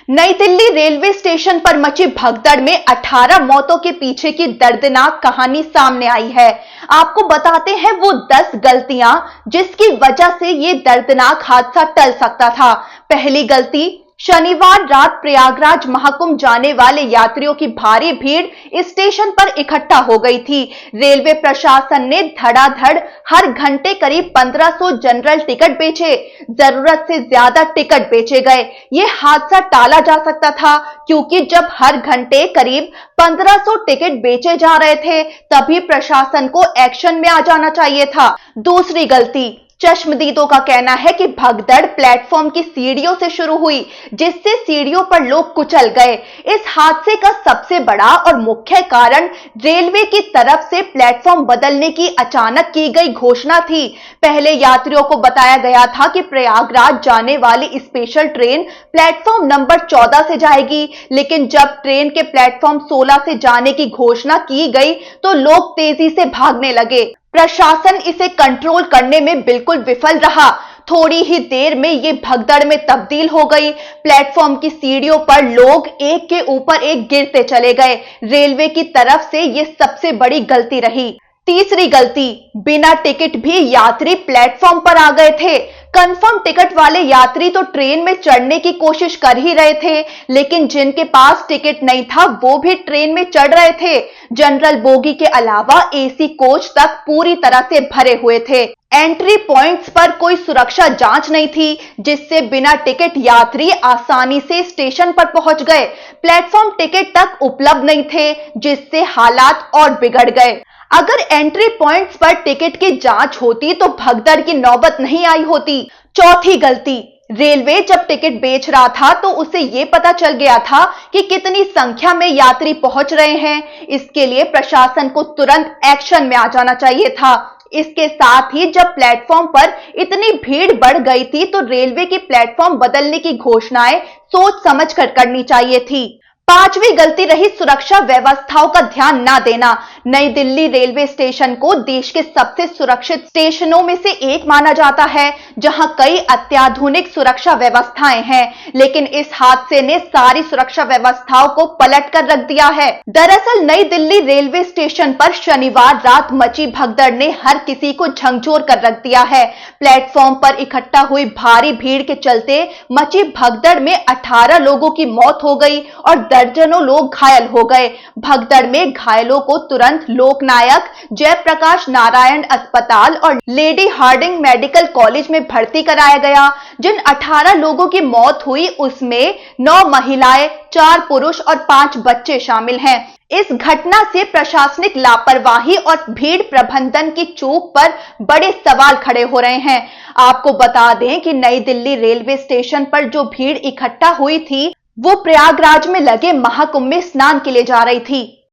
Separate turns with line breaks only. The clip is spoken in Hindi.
नई दिल्ली रेलवे स्टेशन पर मची भगदड़ में 18 मौतों के पीछे की दर्दनाक कहानी सामने आई है। आपको बताते हैं वो 10 गलतियां जिसकी वजह से ये दर्दनाक हादसा टल सकता था। पहली गलती, शनिवार रात प्रयागराज महाकुंभ जाने वाले यात्रियों की भारी भीड़ स्टेशन पर इकट्ठा हो गई थी। रेलवे प्रशासन ने धड़ाधड़ हर घंटे करीब 1500 जनरल टिकट बेचे। जरूरत से ज्यादा टिकट बेचे गए। ये हादसा टाला जा सकता था, क्योंकि जब हर घंटे करीब 1500 टिकट बेचे जा रहे थे तभी प्रशासन को एक्शन में आ जाना चाहिए था। दूसरी गलती, चश्मदीदों का कहना है कि भगदड़ प्लेटफॉर्म की सीढ़ियों से शुरू हुई, जिससे सीढ़ियों पर लोग कुचल गए। इस हादसे का सबसे बड़ा और मुख्य कारण रेलवे की तरफ से प्लेटफॉर्म बदलने की अचानक की गई घोषणा थी। पहले यात्रियों को बताया गया था कि प्रयागराज जाने वाली स्पेशल ट्रेन प्लेटफॉर्म नंबर 14 से जाएगी, लेकिन जब ट्रेन के प्लेटफॉर्म 16 से जाने की घोषणा की गई तो लोग तेजी से भागने लगे। प्रशासन इसे कंट्रोल करने में बिल्कुल विफल रहा। थोड़ी ही देर में ये भगदड़ में तब्दील हो गई। प्लेटफॉर्म की सीढ़ियों पर लोग एक के ऊपर एक गिरते चले गए। रेलवे की तरफ से ये सबसे बड़ी गलती रही। तीसरी गलती, बिना टिकट भी यात्री प्लेटफॉर्म पर आ गए थे। कंफर्म टिकट वाले यात्री तो ट्रेन में चढ़ने की कोशिश कर ही रहे थे, लेकिन जिनके पास टिकट नहीं था वो भी ट्रेन में चढ़ रहे थे। जनरल बोगी के अलावा एसी कोच तक पूरी तरह से भरे हुए थे। एंट्री पॉइंट्स पर कोई सुरक्षा जांच नहीं थी, जिससे बिना टिकट यात्री आसानी से स्टेशन पर पहुंच गए। प्लेटफॉर्म टिकट तक उपलब्ध नहीं थे, जिससे हालात और बिगड़ गए। अगर एंट्री पॉइंट्स पर टिकट की जांच होती तो भगदड़ की नौबत नहीं आई होती। चौथी गलती, रेलवे जब टिकट बेच रहा था तो उसे यह पता चल गया था कि कितनी संख्या में यात्री पहुंच रहे हैं। इसके लिए प्रशासन को तुरंत एक्शन में आ जाना चाहिए था। इसके साथ ही जब प्लेटफॉर्म पर इतनी भीड़ बढ़ गई थी तो रेलवे की प्लेटफॉर्म बदलने की घोषणाएं सोच समझकर करनी चाहिए थी। पांचवी गलती रही सुरक्षा व्यवस्थाओं का ध्यान न देना। नई दिल्ली रेलवे स्टेशन को देश के सबसे सुरक्षित स्टेशनों में से एक माना जाता है, जहां कई अत्याधुनिक सुरक्षा व्यवस्थाएं हैं, लेकिन इस हादसे ने सारी सुरक्षा व्यवस्थाओं को पलट कर रख दिया है। दरअसल नई दिल्ली रेलवे स्टेशन पर शनिवार रात मची भगदड़ ने हर किसी को झकझोर कर रख दिया है। प्लेटफॉर्म पर इकट्ठा हुई भारी भीड़ के चलते मची भगदड़ में 18 लोगों की मौत हो गई और दर्जनों लोग घायल हो गए। भगदड़ में घायलों को तुरंत लोकनायक जयप्रकाश नारायण अस्पताल और लेडी हार्डिंग मेडिकल कॉलेज में भर्ती कराया गया। जिन 18 लोगों की मौत हुई उसमें 9 महिलाएं, 4 पुरुष और 5 बच्चे शामिल हैं। इस घटना से प्रशासनिक लापरवाही और भीड़ प्रबंधन की चूक पर बड़े सवाल खड़े हो रहे हैं। आपको बता दें कि नई दिल्ली रेलवे स्टेशन पर जो भीड़ इकट्ठा हुई थी वो प्रयागराज में लगे महाकुंभ में स्नान के लिए जा रही थी।